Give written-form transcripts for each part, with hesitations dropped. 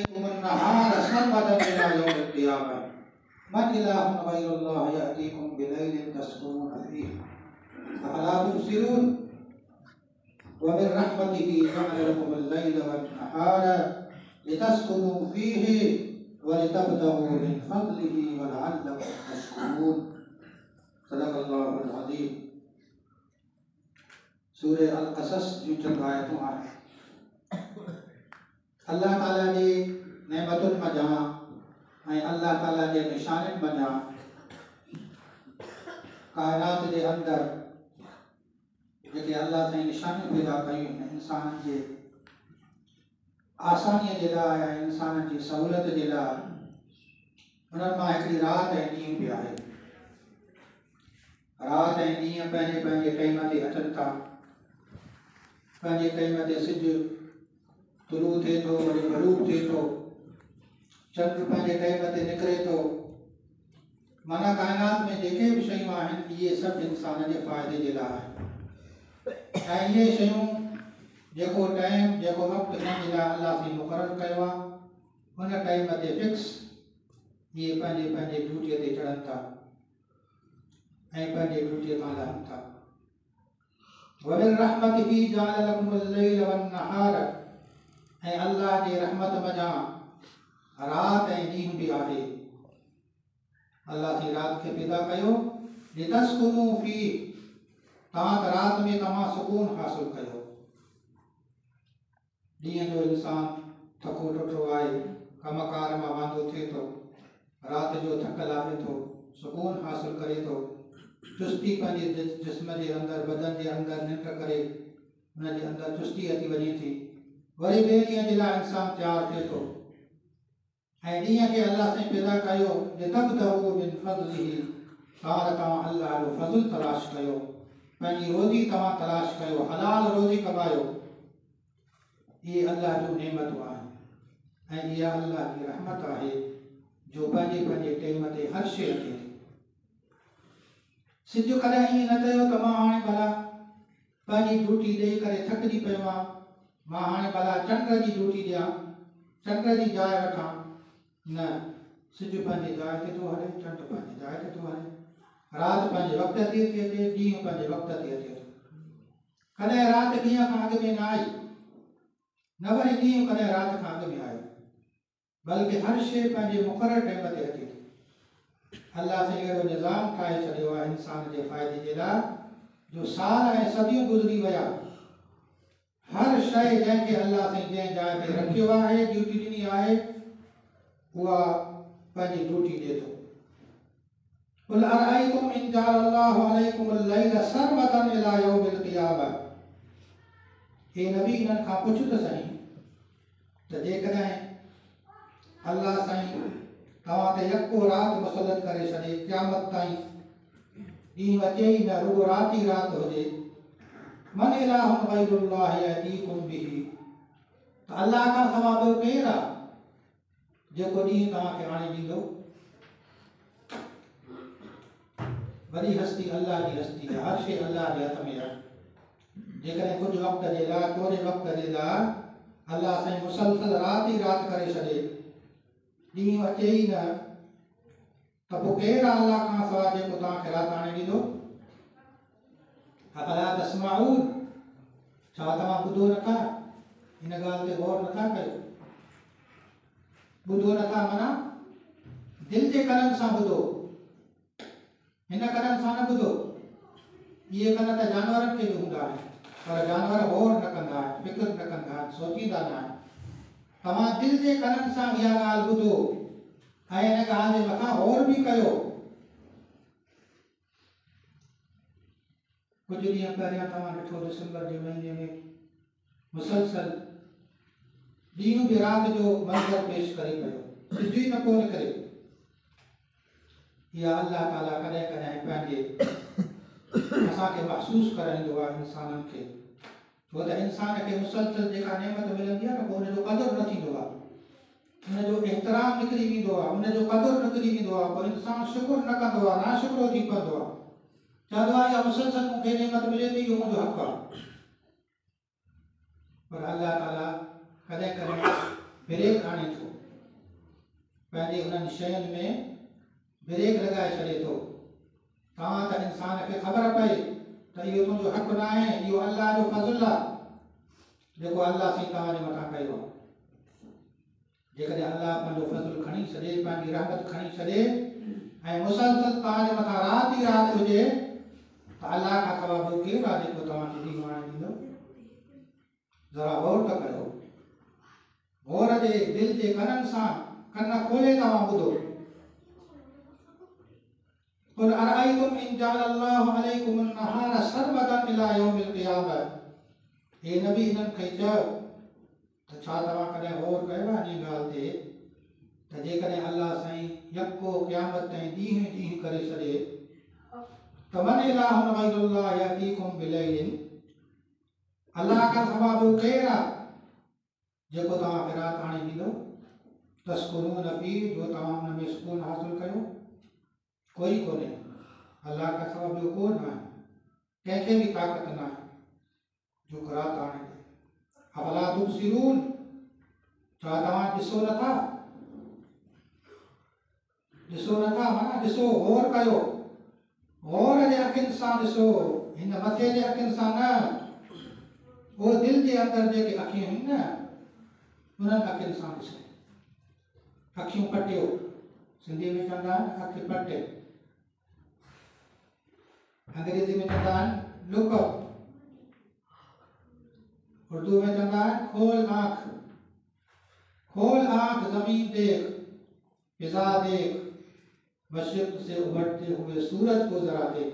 अलैकुम अन्नहार सर्मदन इला यौमिल क़ियामह मन इलाहुन गैरुल्लाह यअतीकुम बिलैलिन तस्कुनून फीह अफला तुबसिरून व मिन रहमतिही जअल लकुमुल लैला वन नहारा लितस्कुनू फीहि व लितब्तगू मिन फज़लिही व लअल्लकुम तशकुरून। सदक़ल्लाहुल अज़ीम। सूरह अल-क़सस जी चंद आयतूं आहिनि। अल्लाह ताला जी नेमतुनि मञा ऐं अल्लाह ताला जे निशाननि मञा काइनात जे अंदरि जेके अल्लाह साईं निशानियूं पैदा कयूं आहिनि इंसाननि जे आसानीअ जे लाइ ऐं इंसाननि जी सहूलियत जे लाइ, उन्हनि मां हिकिड़ी राति ऐं ॾींहुं बि आहे। राति ऐं ॾींहुं पंहिंजे पंहिंजे टाइम ते अचनि था। पंहिंजे टाइम ते सिजु तुलू थिए थो, वरी ग़रूब थिए थो, चंड पंहिंजे टाइम ते निकिरे थो। माना काइनात में जेके बि शयूं आहिनि इहे सभु इंसान जे फ़ाइदे जे लाइ आहिनि। ऐं इहे शयूं जेको टाइम जेको वक़्तु इन जे लाइ अल्लाह साईं मुक़ररु कयो आहे, उन टाइम ते फिक्स इहे पंहिंजे पंहिंजे ड्यूटीअ ते चढ़नि था ऐं पंहिंजे ड्यूटीअ तां लहनि था। वमिन रहमतिही जअल लकुमुल लैला वन नहार, ऐं अल्लाह जे रहमत मञा राति ऐं ॾींहुं बि आहे। अल्लाह साईं राति खे पैदा कयो लितस्कुनू फीह, तव्हां त राति में तव्हां सुकून हासिल कयो। ॾींहं जो इंसान थको टुटो आहे, कमकार मां वांदो थिए थो, राति जो थक लाहे थो, सुकून हासिल करे थो, चुस्ती पंहिंजे जिस्म जे अंदरि बदन जे अंदरि निंड करे हुन जे अंदरि चुस्ती अची वञे थी। वरी ॿिए ॾींहं जे लाइ इंसान तयारु थिए थो। ऐं ॾींहं खे अल्लाह साईं पैदा कयो लितब्तगू मिन फज़लिही, तव्हां अल्लाह जो फज़ल तलाश कयो, पंहिंजी रोज़ी तव्हां तलाश कयो, हलाल रोज़ी कमायो। इहे अल्लाह जो नेमतूं आहिनि ऐं इहा अल्लाह जी रहमत आहे जो पंहिंजे पंहिंजे टाइम ते हर शइ अचे थी। सिजु कॾहिं ईअं न चयो त मां हाणे भला पंहिंजी ड्यूटी ॾेई करे थकिजी पियो आहियां, मां हाणे भला चंड जी ड्यूटी ॾियां, चंड जी जाइ वठां। न, सिजु पंहिंजे जाइ ते थो हले, चंड पंहिंजे जाइ ते थो हले, राति पंहिंजे वक़्त ते थी अचे, ॾींहुं पंहिंजे वक़्त ते अचे थो। कॾहिं राति ॾींहं खां अॻु में न आई, न वरी ॾींहुं कॾहिं राति खां अॻु में आयो, बल्कि हर शइ पंहिंजे मुक़ररु टाइम ते अचे थी। अल्लाह साईं अहिड़ो निज़ाम ठाहे छॾियो आहे इंसान जे फ़ाइदे जे लाइ, जो साल ऐं सदियूं गुज़री विया, हर शइ जंहिंखे अल्लाह साईं जंहिं जाइ ते रखियो आहे, ड्यूटी ॾिनी आहे, उहा पंहिंजी ड्यूटी ॾिए थो। क़ुल अरअयतुम इन जअलल्लाहु अलैकुमुल लैला सर्मदन इला यौमिल क़ियामह, हे नबी इन्हनि खां पुछ त सही त जेकॾहिं अल्लाह साईं तव्हां ते यको राति मुसलत करे छॾे, क़यामत ताईं ॾींहुं अचे ई न, रुगो राति ई राति हुजे, मन इलाहुन गैरुल्लाह यअतीकुम बिही, त अल्लाह खां सवाइ ॿियो केरु आहे जेको ॾींहुं तव्हांखे आणे ॾींदो? वॾी हस्ती अल्लाह जी हस्ती आहे, हर शइ अल्लाह जे हथ में आहे। जेकॾहिं कुझु वक़्त जे लाइ, थोरे वक़्त जे लाइ अल्लाह साईं मुसलसल राति ई राति करे छॾे, ॾींहुं अचे ई न, त पोइ केरु आहे अल्लाह खां सवाइ जेको तव्हांखे राति आणे ॾींदो? अफला तस्माऊन, छा तव्हां ॿुधो नथा? इन ॻाल्हि ते गौर नथा कयो? ॿुधो नथा माना दिलि जे कननि सां ॿुधो, हिन कननि सां न ॿुधो। इहे कन त जानवरनि खे बि हूंदा आहिनि, पर जानवर गौर न कंदा आहिनि, फ़िक्र न कंदा आहिनि, सोचींदा न आहिनि। तव्हां दिलि जे कननि सां इहा ॻाल्हि ॿुधो ऐं हिन ॻाल्हि जे मथां गौर बि कयो। कुझु ॾींहं पहिरियां तव्हां ॾिठो दिसंबर जे महीने में मुसलसल ॾींहुं बि राति जो मंज़र पेश करे पियो, सिजु ई न पियो निकिरे। इहा अल्लाह ताला कॾहिं कॾहिं पंहिंजे असांखे महसूसु कराईंदो आहे इंसाननि खे, छो त इंसान खे मुसलसल जेका नेमत मिलंदी आहे न, पोइ हुनजो क़दुरु न थींदो आहे, हुनजो एतिराम निकिरी वेंदो आहे, हुनजो क़दुरु निकिरी वेंदो आहे, पोइ इंसानु शुकुरु न कंदो आहे, नाशुक्रो थी पवंदो आहे, चवंदो आहे इहा मुसलसल मूंखे नेमत मिले थी, इहो मुंहिंजो हक़ु आहे। पर अल्लाह ताला कॾहिं कॾहिं ब्रेक आणे थो, पंहिंजे उन्हनि शयुनि में ब्रेक लॻाए छॾे थो। तव्हां त इंसान खे ख़बर पए त इहो तुंहिंजो हक़ न आहे, इहो अलाह जो फज़ुल आहे जेको अलाह साईं तव्हांजे मथां कयो आहे। जेकॾहिं अलाह पंहिंजो फज़ुल खणी छॾे, पंहिंजी रहमत खणी छॾे ऐं मुसलसल तव्हांजे मथां राति ई राति हुजे त अलाह खां सवाइ ॿियो केरु आहे जेको तव्हांखे ॾींहुं हाणे ॾींदो? ज़रा गौर त कयो। गौर जे दिलि जे कननि सां कन खोले तव्हां ॿुधो। قل أرأيتم إن جعل الله عليكم النهار سرمدا إلى يوم القيامة। हे नबी इन्हनि खे चयो त छा तव्हां कॾहिं गौर कयो आहे इन ॻाल्हि ते त जेकॾहिं अलाह साईं यको क़यामत ताईं ॾींहुं ॾींहुं करे छॾे त मन इलाहुन गैरुल्लाह यातीकुम बिलैलिन, अलाह खां सवाइ ॿियो केरु आहे जेको तव्हांखे राति आणे ॾींदो? तस्कुरून फी, जो तव्हां हुन में सुकून हासिल कयो? कोई कोन्हे। अलाह खां सवाइ ॿियो को न आहे, कंहिंखे बि ताक़त न आहे जो राति आणे ॾे। अफला तुबसिरून, छा तव्हां ॾिसो नथा? ॾिसो नथा माना ॾिसो, गौर कयो, गौर जे अखियुनि सां ॾिसो, हिन मथे जे अखियुनि सां न। उहो दिलि जे अंदरि जेके अखियूं आहिनि न, उन्हनि अखियुनि सां ॾिसो। अखियूं पटियो, सिंधी में चवंदा आहिनि अखि पटे, अंग्रेजी में चवंदा आहिनि लुक अप, उर्दू में चवंदा आहिनि खोल आंख। खोल आंख, जमीन देख, फिजा देख, मशरिक से उभरते हुए सूरज को जरा देख।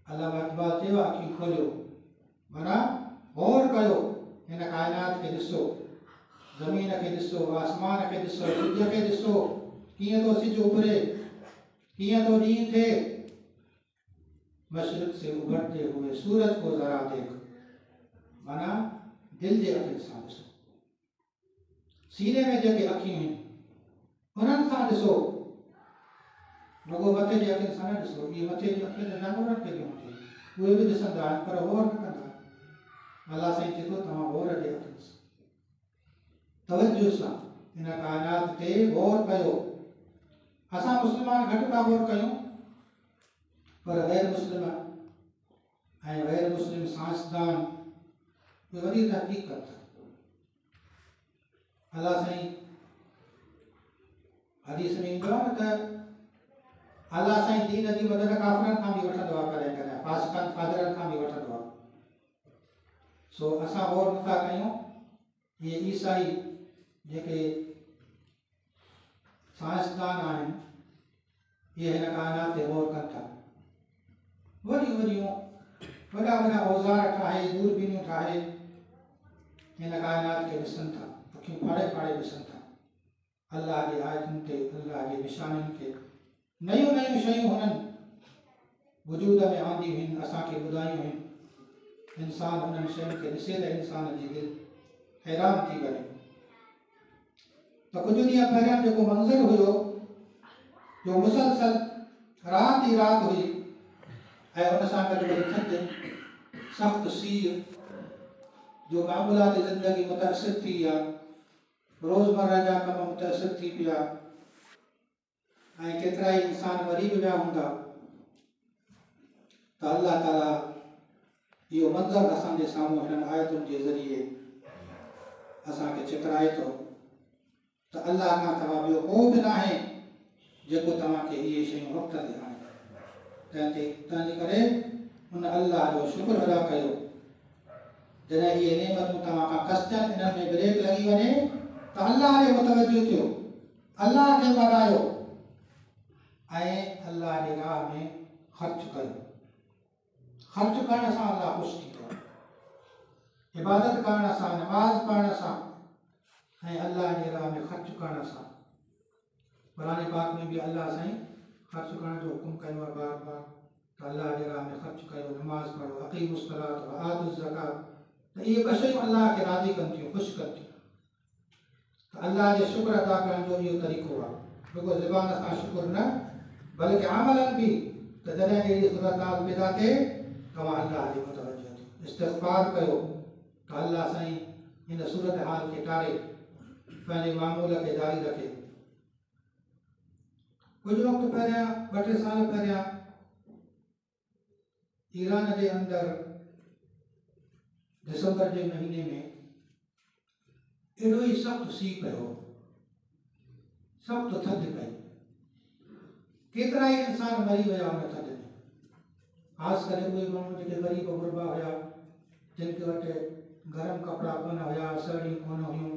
अल्लाह इकबाल चयो अखियूं खोलियो, माना गौर कयो, हिन काइनात खे ॾिसो, ज़मीन खे ॾिसो, आसमान खे ॾिसो, सिज खे ॾिसो, कीअं थो सिज उभरे, कीअं थो ॾींहुं थिए। मशरिक से उभरते हुए सूरज को जरा देख, माना दिल जे अखियुनि सां ॾिसो। सीने में जेके अखियूं आहिनि उन्हनि सां ॾिसो, रुगो मथे जे अखियुनि सां न ॾिसो। इहे मथे जी अखियूं त जानवरनि खे ॾियूं थियूं, उहे बि ॾिसंदा आहिनि पर गौर न कंदा। अलाह साईं चए थो तव्हां गौर जे अखियुनि सां, तवज्जो सां हिन काइनात ते गौर कयो। असां मुस्लमान घटि था गौर कयूं, पर गैर मुस्लिम ऐं गैर मुस्लिम साइंसदान उहे वॾी तहक़ीक़ कनि था। अलाह साईं हदीस में ईंदो आहे न त अलाह साईं दीन जी मदद काफ़िरनि खां बि वठंदो आहे, कॾहिं कॾहिं फासिकनि फादरनि खां बि वठंदो आहे। सो असां गौर नथा कयूं। इहे ईसाई जेके साइंसदान आहिनि, इहे हिन काइनात ते गौर कनि था। वॾियूं वॾियूं वॾा वॾा औज़ार ठाहे, दूरबीनियूं ठाहे हिन काइनात खे ॾिसनि था, अखियूं फाड़े फाड़े ॾिसनि था। अल्लाह जी आयतुनि ते, अल्लाह जे निशाननि खे, नयूं नयूं शयूं हुननि वजूद में आंदियूं आहिनि, असांखे ॿुधायूं आहिनि। इंसान उन्हनि शयुनि खे ॾिसे त इंसान जी दिलि हैरान थी वञे। त कुझु ॾींहं पहिरियां जेको मंज़र हुयो, जो मुसलसल राति ई राति हुई ऐं उन सां गॾु वरी थधि, सख़्तु सीउ, जो मामूलात ज़िंदगी मुतासिर थी आहे, रोज़मर्रा जा कम मुतासिर थी पिया ऐं केतिरा ई इंसान मरी बि विया हूंदा। त अल्लाह ताला इहो मंज़र असांजे साम्हूं हिननि आयतुनि जे ज़रिए असांखे चितराए थो त अल्लाह खां तव्हां ॿियो को बि न आहे जेको तव्हांखे इहे शयूं वक़्त ते आणे। तंहिंजे करे उन अल्लाह जो शुक्र अदा कयो। जॾहिं इहे नेमतूं तव्हां खां कसजनि, इन्हनि में ब्रेक लॻी वञे त अल्लाह ॾे मुतवजो थियो, अल्लाह खे वधायो ऐं अल्लाह जे राह में ख़र्च कयो। ख़र्च करण सां अल्लाह ख़ुशि थींदो आहे। इबादत करण सां, नमाज़ पढ़ण सां ऐं अल्लाह जे राह में ख़र्च करण सां। क़ुरान पाक में बि अल्लाह साईं ख़र्च करण जो हुकुम कयो आहे बार बार त अल्लाह जे राह में ख़र्च कयो, नमाज़ पढ़ो, अक़ीमुस सलात व आतुज़ ज़कात। त इहे ॿ शयूं अल्लाह खे राज़ी कनि थियूं, ख़ुशि कनि थियूं। त अल्लाह जे शुक्र अदा करण जो इहो तरीक़ो आहे। रुगो ज़बान सां शुक्र न, बल्कि अमलन बि। त जॾहिं अहिड़ी सूरत हाल पैदा थिए तव्हां अल्लाह जे मुतवजो थियो, इस्तिग़फ़ार कयो त अल्लाह साईं इन सूरत हाल खे टारे पंहिंजे मामूल खे जारी रखे। कुझु वक़्तु पहिरियां 2-3 साल पहिरियां ईरान जे अंदरि दिसंबर जे महीने में एॾो ई सख़्तु सीउ पियो, सख़्तु थधि पई, केतिरा ई इंसान मरी विया उन थधि में, ख़ासि करे उहे माण्हू जेके ग़रीब गुरबा हुया, जिन खे वटि गरम कपिड़ा कोन हुया, सड़ियूं कोन हुयूं,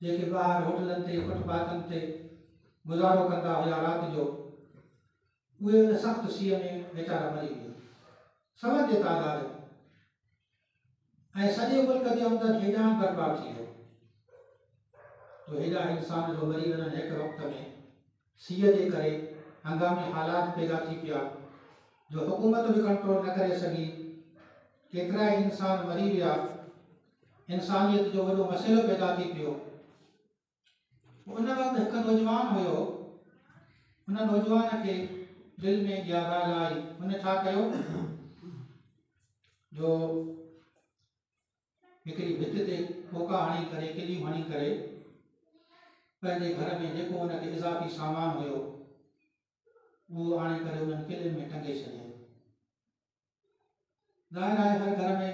जेके ॿाहिरि होटलनि ते फुटपाथनि ते गुज़ारो कंदा हुया राति जो, उहे उन सख़्तु सीउ में वीचारा मरी विया, सभनि जे तादाद में। ऐं सॼे मुल्क जे अंदरि हेॾां बर्बाद थी वियो, तो हेॾा इंसान जो मरी वञनि हिकु वक़्त में सीउ जे करे हंगामी हालात पैदा थी पिया जो हुकूमत बि कंट्रोल न करे सघी, केतिरा ई इंसान मरी विया, इंसानियत जो वॾो मसइलो पैदा थी पियो। उन वक़्तु हिकु नौजवान हुयो, उन नौजवान खे दिलि में इहा ॻाल्हि आई, हुन छा कयो जो हिकिड़ी भित ते फोका हणी करे, किलियूं हणी करे पंहिंजे घर में जेको हुनखे इज़ाफ़ी सामान हुयो उहो आणे करे उन्हनि किलियुनि में टंगे छॾियो। ज़ाहिर आहे हर घर में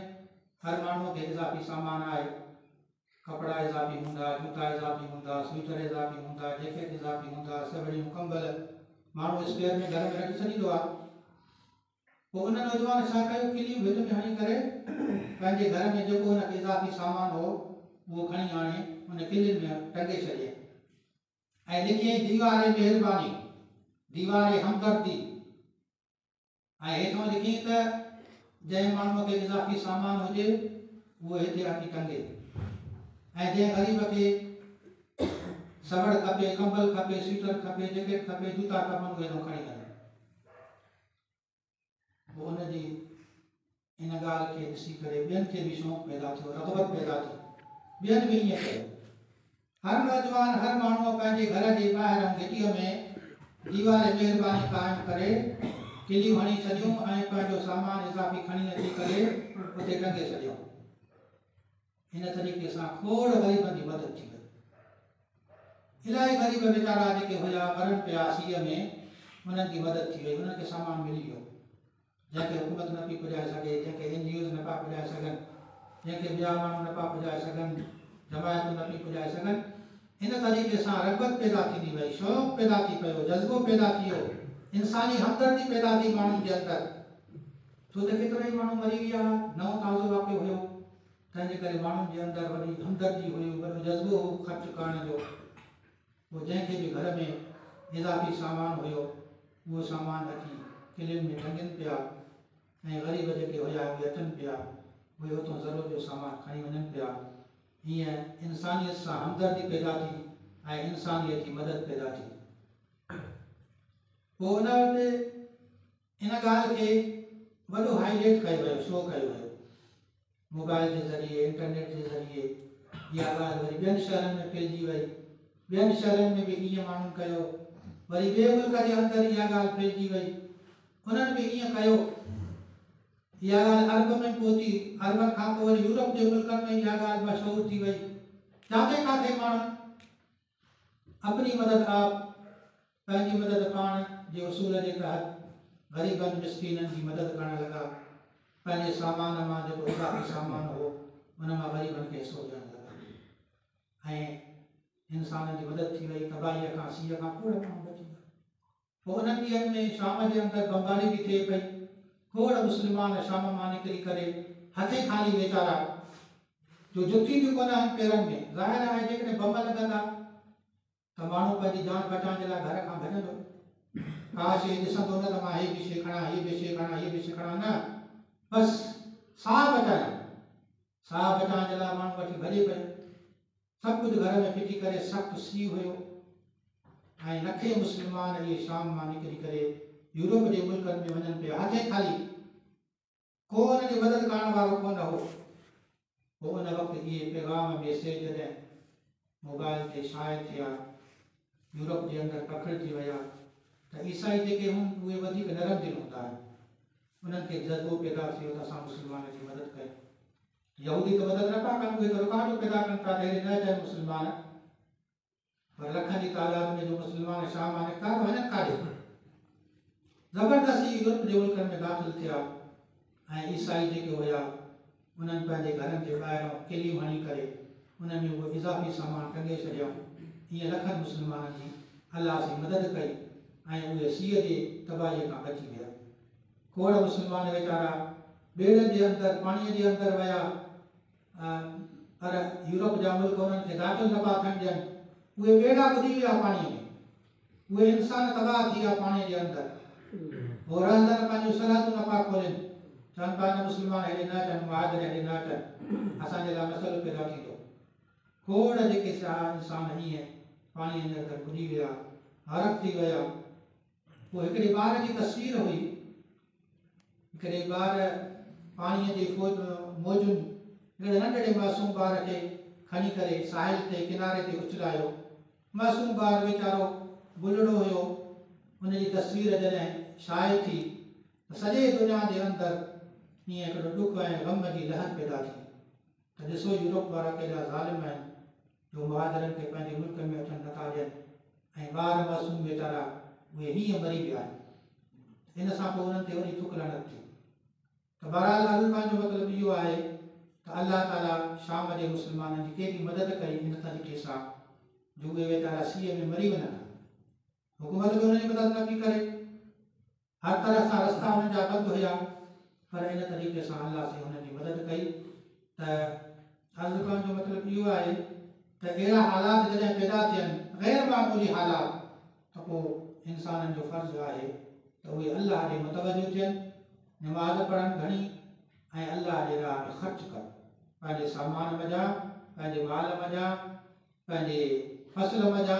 हर माण्हूअ खे इज़ाफ़ी सामान आहे, कपिड़ा इज़ाफ़ी हूंदा, जूता इज़ाफ़ी हूंदा, स्वेटर इज़ाफ़ी हूंदा, जैकेट इज़ाफ़ी हूंदा, सवड़ियूं कंबल माण्हू स्पेयर में घर में रखी छॾींदो आहे। पोइ उन नौजवान छा कयो, किलियूं भित में हणी करे पंहिंजे घर में जेको हुनखे इज़ाफ़ी सामान हो उहो खणी आणे उन किलियुनि में टंगे छॾियईं ऐं लिखियईं दीवारे महिरबानी, दीवारे हमदर्दी, ऐं हेठां लिखियईं त जंहिं माण्हूअ खे इज़ाफ़ी सामान हुजे उहो हिते अची टंगे, ऐं जंहिं ग़रीब खे सवड़ खपे, कंबल खपे, स्वेटर खपे, जैकेट खपे, जूता खपनि, उहे खणी वञे। पोइ उनजी इन ॻाल्हि खे ॾिसी करे ॿियनि खे बि शौक़ु पैदा थियो, रग़बत पैदा थी, ॿियनि बि ईअं कयो। हर नौजवान, हर माण्हू पंहिंजे घर जे ॿाहिरि घिटीअ में दीवारे महिरबानी क़ाइमु करे किलियूं हणी छॾियूं ऐं पंहिंजो सामान इज़ाफ़ी खणी अची करे उते टंगे छॾियो। इन तरीक़े सां खोड़ ग़रीबनि जी मदद थी वई। इलाही ग़रीब वीचारा जेके हुया मरनि पिया सीउ में, उन्हनि जी मदद थी वई, उन्हनि खे सामान मिली वियो, जंहिंखे हुकूमत न पई पुॼाए सघे, जंहिंखे NGOs न पिया पुॼाए सघनि, जंहिंखे ॿिया माण्हू न पिया पुॼाए सघनि, जमायतूं न पई पुॼाए सघनि। इन तरीक़े सां रग़बत पैदा थींदी वई, शौक़ु पैदा थी पियो, जज़्बो पैदा थी वियो, इंसानी हमदर्दी पैदा थी माण्हुनि जे अंदरि। छो त केतिरा ई माण्हू मरी विया, नओं ताज़ो वाक़ियो हुयो, तंहिंजे करे माण्हुनि जे अंदरि वॾी हमदर्दी हुई, वॾो जज़्बो हो ख़र्च करण जो। पोइ जंहिंखे बि घर में इज़ाफ़ी सामान हुयो उहो सामान अची किलियुनि में टंगनि पिया ऐं ग़रीब जेके हुया उहे अचनि पिया, उहे उतां ज़रूरत जो सामान खणी वञनि पिया। हीअं इंसानियत सां हमदर्दी पैदा थी ऐं इंसानियत जी मदद पैदा थी। पोइ उन वटि इन ॻाल्हि खे वॾो हाईलाइट कयो वियो, शो कयो वियो, मोबाइल जे ज़रिए, इंटरनेट जे ज़रिए। इहा ॻाल्हि वरी ॿियनि शहरनि में फैलिजी वई, ॿियनि शहरनि में बि ईअं माण्हुनि कयो, वरी ॿिए मुल्क जे अंदरि इहा ॻाल्हि फैलिजी वई, उन्हनि बि ईअं कयो। इहा ॻाल्हि अरब में पहुती, अरबनि खां पोइ वरी यूरोप जे मुल्कनि में इहा ॻाल्हि मशहूरु थी वई। जिते किथे माण्हू अपनी मदद आप, पंहिंजी मदद पाण जे उसूल जे तहत ग़रीबनि मिस्कीननि जी मदद करणु लॻा। पंहिंजे सामान मां जेको इज़ाफ़ी सामान हो उन मां ग़रीबनि खे हिसो ॾियणु लॻा ऐं इंसाननि जी मदद थी वई। तबाहीअ खां, सीउ खां खोड़ माण्हू बची विया। पोइ उन्हनि ॾींहंनि में शाम जे अंदरि बमबारी बि थिए पई, खोड़ मुस्लमान शाम मां निकिरी करे हथे खाली वीचारा, जो जुती बि कोन आहिनि पेरनि में। ज़ाहिर आहे जेकॾहिं बम लॻंदा त माण्हू पंहिंजी जान बचाइण जे लाइ घर खां भॼंदो, का शइ ॾिसंदो न त मां हीअ बि शइ खणां, हीअ बि शइ खणां, हीअ बि शइ खणां, न, बसि साह बचाइण, साह बचाइण जे लाइ माण्हू वठी भॼे पियो। सभु कुझु घर में फिटी करे, सख़्तु सीउ हुयो ऐं लखे मुस्लमान इहे शाम मां निकिरी करे यूरोप जे मुल्कनि में वञनि पिया हथे खाली, को उन जी मदद करण वारो कोन हो। पोइ उन वक़्तु इहे पैगाम मैसेज जॾहिं मोबाइल ते शाया थिया, यूरोप जे अंदरि पखिड़िजी विया, त ईसाई जेके हूं उहे वधीक नरम दिलि हूंदा आहिनि। उन्हनि खे जज़्बो पैदा थियो त असां मुस्लमान जी मदद कयूं। यहूदी तो मदद न पा कनि, उहे त रुकावटूं पैदा कनि था त अहिड़े न अचनि मुस्लमान, पर लखनि जी तादाद में जो मुस्लमान शाम मां निकिता त वञनि काॾे, ज़बरदस्ती यूरोप जे मुल्कनि में दाख़िल थिया ऐं ईसाई जेके हुया उन्हनि पंहिंजे घरनि जे ॿाहिरां किलियूं हणी करे उन्हनि में उहो इज़ाफ़ी सामान टंगे छॾियऊं। ईअं लखनि मुस्लमाननि जी अलाह सां मदद कई ऐं उहे सीअ जे तबाहीअ खां बची विया। खोड़ मुस्लमान वीचारा ॿेड़नि जे अंदरि पाणीअ जे अंदरि विया, पर यूरोप जा मुल्क उन्हनि खे दाख़िल न पिया थियनि ॾियनि, उहे ॿेड़ा ॿुधी विया पाणीअ में, उहे इंसान तबाह थी विया पाणीअ जे अंदरि। हो रहंदड़ पंहिंजूं सरहदूं न पिया खोलनि, चवनि पिया न मुस्लमान हेॾे न अचनि, मुहाजिर हेॾे न अचनि, असांजे लाइ मसइलो पैदा थींदो। खोड़ जेके इंसान हीअं पाणीअ जे अंदरि ॿुॾी विया, हरक थी विया। पोइ हिकिड़े ॿार जी तस्वीर हुई, हिकिड़े ॿार पाणीअ जे मौजुनि हिकिड़े नंढड़े मासूम ॿार खे खणी करे साहिल ते किनारे ते उछलायो। मासूम ॿार वीचारो बुलड़ो हुयो, उनजी तस्वीर जॾहिं शाये थी त सॼे दुनिया जे अंदरि हीअं हिकिड़ो ॾुख ऐं ग़म जी लहर पैदा थी त ॾिसो यूरोप वारा केॾा ज़ालिम आहिनि जो मुहाजिरनि खे पंहिंजे मुल्क में अचनि नथा ॾियनि ऐं ॿार मासूम वीचारा उहे हीअं मरी विया आहिनि। इन सां पोइ उन्हनि ते वरी थुक लहण थी। त बहरहाल अॻुकण जो मतिलबु इहो आहे त अल्लाह ताला शाम जे मुस्लमाननि जी केॾी मदद कई इन तरीक़े सां जो उहे वीचारा सीअ में मरी वञनि। हुकूमत बि उन्हनि जी मदद न पई करे, हर तरह सां रस्ता उन्हनि जा बंदि हुया, पर इन तरीक़े सां अल्लाह से हुननि जी मदद कई। त अर्ज़ु करण जो मतिलबु इहो आहे त अहिड़ा हालात जॾहिं पैदा थियनि, ग़ैर मामूली हालात, त पोइ इंसाननि जो फ़र्ज़ु आहे त उहे अल्लाह ॾे मुतवजो थियनि, नमाज़ पढ़नि घणी ऐं अल्लाह जे राह में ख़र्चु कनि, पंहिंजे सामान मज़ा, पंहिंजे माल मज़ा, पंहिंजे फसल मज़ा,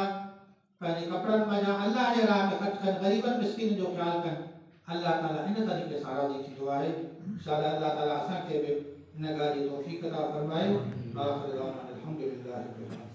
पंहिंजे कपिड़नि मज़ा अल्लाह जे राह में ख़र्चु कनि, ग़रीबनि मिस्किन जो ख़्यालु कनि। अल्लाह ताला इन तरीक़े सां राज़ी थींदो आहे। इंशाअल्लाह अल्लाह ताला असांखे बि इन ॻाल्हि जी तौफ़ीक़ अता फ़रमाए। आख़िर दावाना अल्हम्दुलिल्लाहि रब्बिल आलमीन।